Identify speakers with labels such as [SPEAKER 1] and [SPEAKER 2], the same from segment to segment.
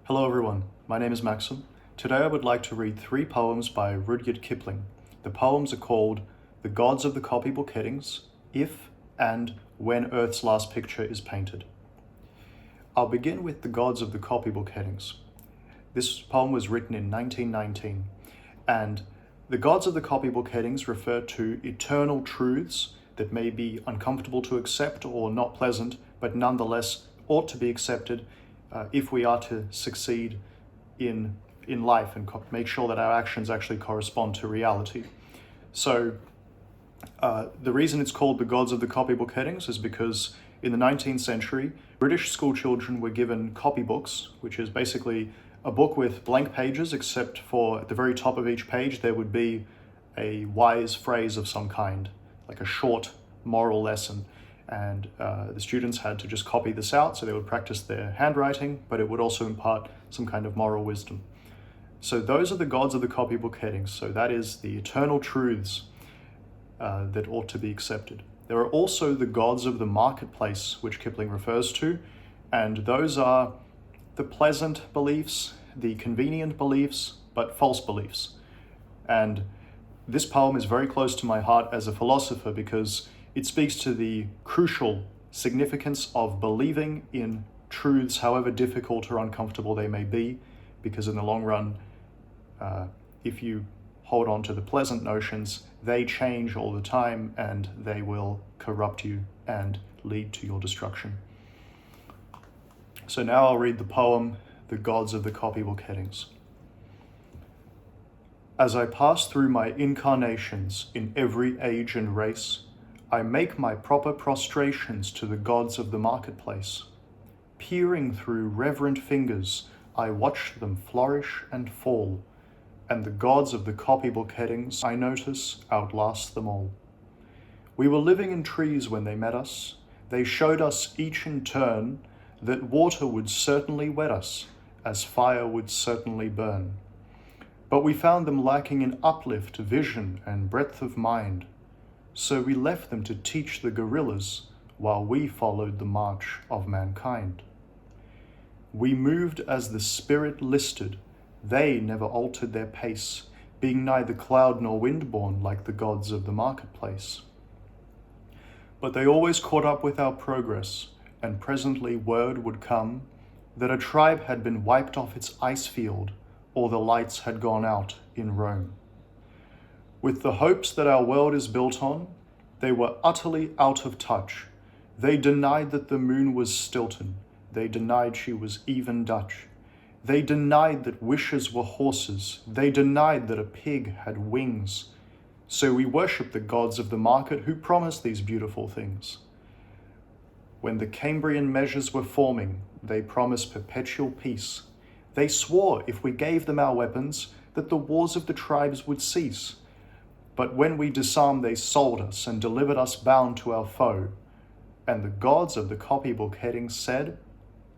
[SPEAKER 1] Hello everyone, my name is Maxim. Today I would like to read 3 poems by Rudyard Kipling. The poems are called The Gods of the Copybook Headings, If, and When Earth's Last Picture is Painted. I'll begin with The Gods of the Copybook Headings. This poem was written in 1919, and the gods of the copybook headings refer to eternal truths that may be uncomfortable to accept or not pleasant, but nonetheless ought to be accepted if we are to succeed in life and make sure that our actions actually correspond to reality. So the reason it's called the gods of the copybook headings is because in the 19th century, British school children were given copybooks, which is basically a book with blank pages, except for at the very top of each page there would be a wise phrase of some kind, like a short moral lesson. And the students had to just copy this out, so they would practice their handwriting, but it would also impart some kind of moral wisdom. So those are the gods of the copybook headings. So that is the eternal truths that ought to be accepted. There are also the gods of the marketplace, which Kipling refers to, and those are the pleasant beliefs, the convenient beliefs, but false beliefs. And this poem is very close to my heart as a philosopher because it speaks to the crucial significance of believing in truths, however difficult or uncomfortable they may be, because in the long run, if you hold on to the pleasant notions, they change all the time and they will corrupt you and lead to your destruction. So now I'll read the poem, The Gods of the Copybook Headings. As I pass through my incarnations in every age and race, I make my proper prostrations to the gods of the marketplace. Peering through reverent fingers, I watch them flourish and fall, and the gods of the copybook headings, I notice, outlast them all. We were living in trees when they met us. They showed us each in turn that water would certainly wet us, as fire would certainly burn. But we found them lacking in uplift, vision, and breadth of mind. So we left them to teach the gorillas while we followed the march of mankind. We moved as the spirit listed. They never altered their pace, being neither cloud nor wind-born like the gods of the marketplace. But they always caught up with our progress, and presently word would come that a tribe had been wiped off its ice field, or the lights had gone out in Rome. With the hopes that our world is built on, they were utterly out of touch. They denied that the moon was Stilton. They denied she was even Dutch. They denied that wishes were horses. They denied that a pig had wings. So we worship the gods of the market who promised these beautiful things. When the Cambrian measures were forming, they promised perpetual peace. They swore if we gave them our weapons, that the wars of the tribes would cease. But when we disarmed, they sold us and delivered us bound to our foe. And the gods of the copybook headings said,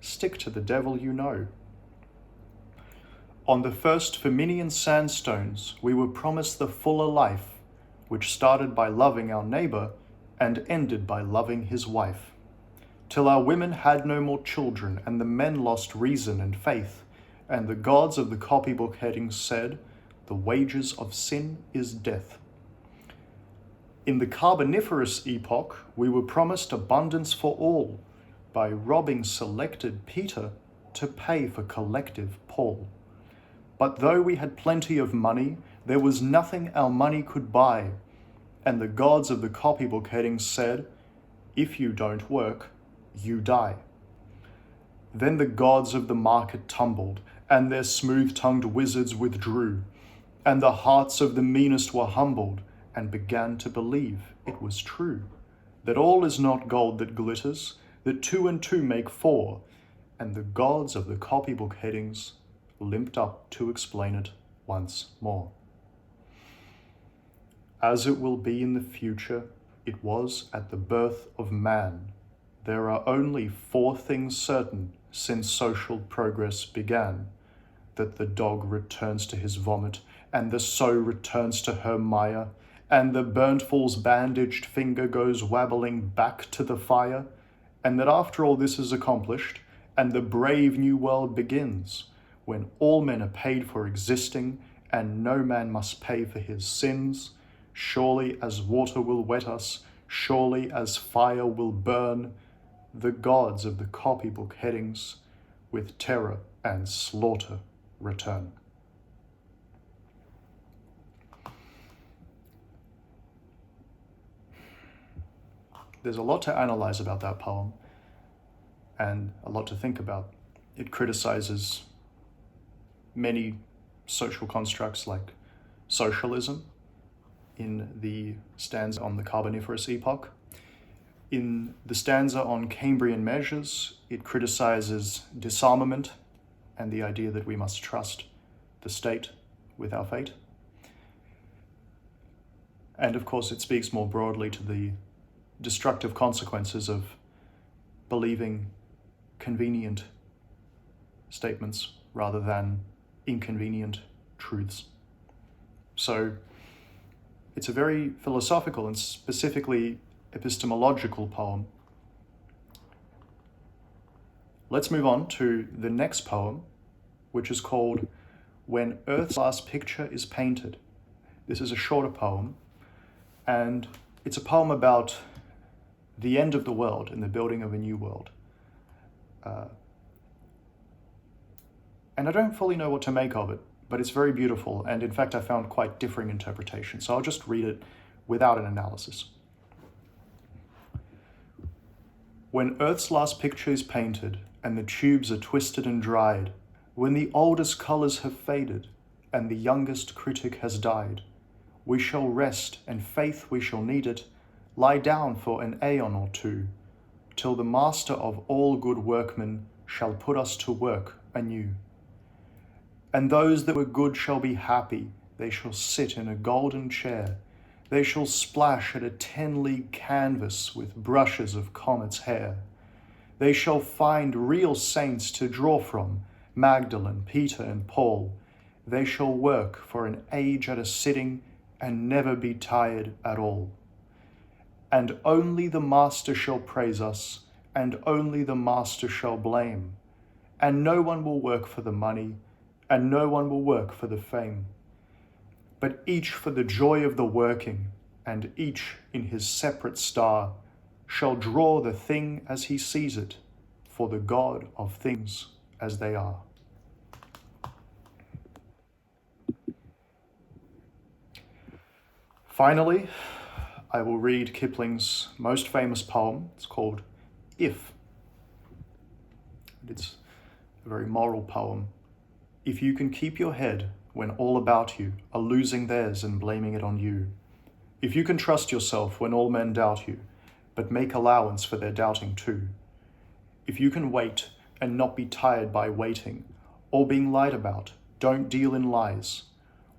[SPEAKER 1] "Stick to the devil you know." On the first Firminian sandstones, we were promised the fuller life, which started by loving our neighbor and ended by loving his wife. Till our women had no more children, and the men lost reason and faith, and the gods of the copybook headings said, "The wages of sin is death." In the Carboniferous epoch, we were promised abundance for all by robbing selected Peter to pay for collective Paul. But though we had plenty of money, there was nothing our money could buy, and the gods of the copybook headings said, "If you don't work, you die." Then the gods of the market tumbled, and their smooth-tongued wizards withdrew, and the hearts of the meanest were humbled, and began to believe it was true, that all is not gold that glitters, that 2 and 2 make 4, and the gods of the copybook headings limped up to explain it once more. As it will be in the future, it was at the birth of man. There are only 4 things certain since social progress began: that the dog returns to his vomit, and the sow returns to her mire, and the burnt fool's bandaged finger goes wabbling back to the fire, and that after all this is accomplished, and the brave new world begins, when all men are paid for existing, and no man must pay for his sins. Surely as water will wet us, surely as fire will burn, the gods of the copybook headings with terror and slaughter return. There's a lot to analyze about that poem and a lot to think about. It criticizes many social constructs like socialism in the stanza on the Carboniferous epoch. In the stanza on Cambrian measures, it criticizes disarmament and the idea that we must trust the state with our fate. And of course, it speaks more broadly to the destructive consequences of believing convenient statements rather than inconvenient truths. So it's a very philosophical and specifically epistemological poem. Let's move on to the next poem, which is called When Earth's Last Picture is Painted. This is a shorter poem, and it's a poem about the end of the world and the building of a new world. And I don't fully know what to make of it, but it's very beautiful, and in fact I found quite differing interpretations, so I'll just read it without an analysis. When Earth's last picture is painted, and the tubes are twisted and dried, when the oldest colours have faded, and the youngest critic has died, we shall rest, and faith we shall need it, lie down for an aeon or two, till the master of all good workmen shall put us to work anew. And those that were good shall be happy, they shall sit in a golden chair, they shall splash at a 10-league canvas with brushes of comet's hair. They shall find real saints to draw from, Magdalene, Peter and Paul. They shall work for an age at a sitting and never be tired at all. And only the Master shall praise us, and only the Master shall blame. And no one will work for the money, and no one will work for the fame. But each for the joy of the working, and each in his separate star, shall draw the thing as he sees it, for the God of things as they are. Finally, I will read Kipling's most famous poem. It's called If. It's a very moral poem. If you can keep your head when all about you are losing theirs and blaming it on you. If you can trust yourself when all men doubt you, but make allowance for their doubting too. If you can wait and not be tired by waiting, or being lied about, don't deal in lies,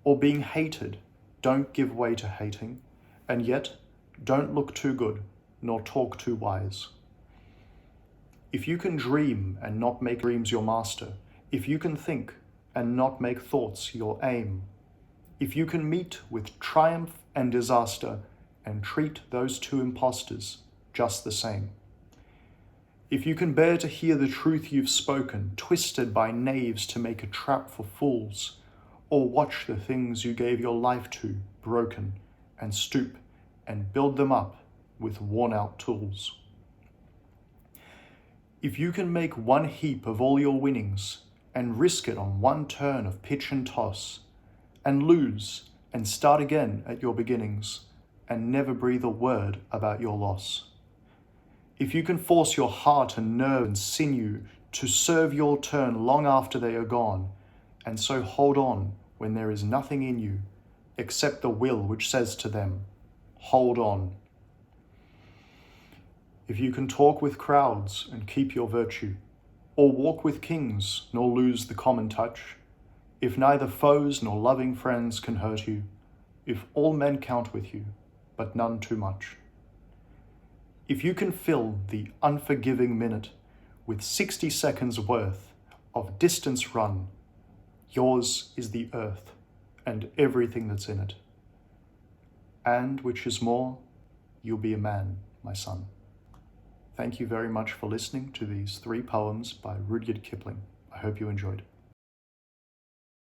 [SPEAKER 1] or being hated, don't give way to hating, and yet don't look too good, nor talk too wise. If you can dream and not make dreams your master, if you can think and not make thoughts your aim, if you can meet with triumph and disaster and treat those two impostors just the same, if you can bear to hear the truth you've spoken, twisted by knaves to make a trap for fools, or watch the things you gave your life to broken, and stoop and build them up with worn-out tools. If you can make one heap of all your winnings and risk it on one turn of pitch and toss, and lose and start again at your beginnings, and never breathe a word about your loss. If you can force your heart and nerve and sinew to serve your turn long after they are gone, and so hold on when there is nothing in you except the will which says to them, hold on. If you can talk with crowds and keep your virtue, or walk with kings nor lose the common touch, if neither foes nor loving friends can hurt you, if all men count with you, but none too much. If you can fill the unforgiving minute with 60 seconds worth of distance run, yours is the earth and everything that's in it. And, which is more, you'll be a man, my son. Thank you very much for listening to these 3 poems by Rudyard Kipling. I hope you enjoyed.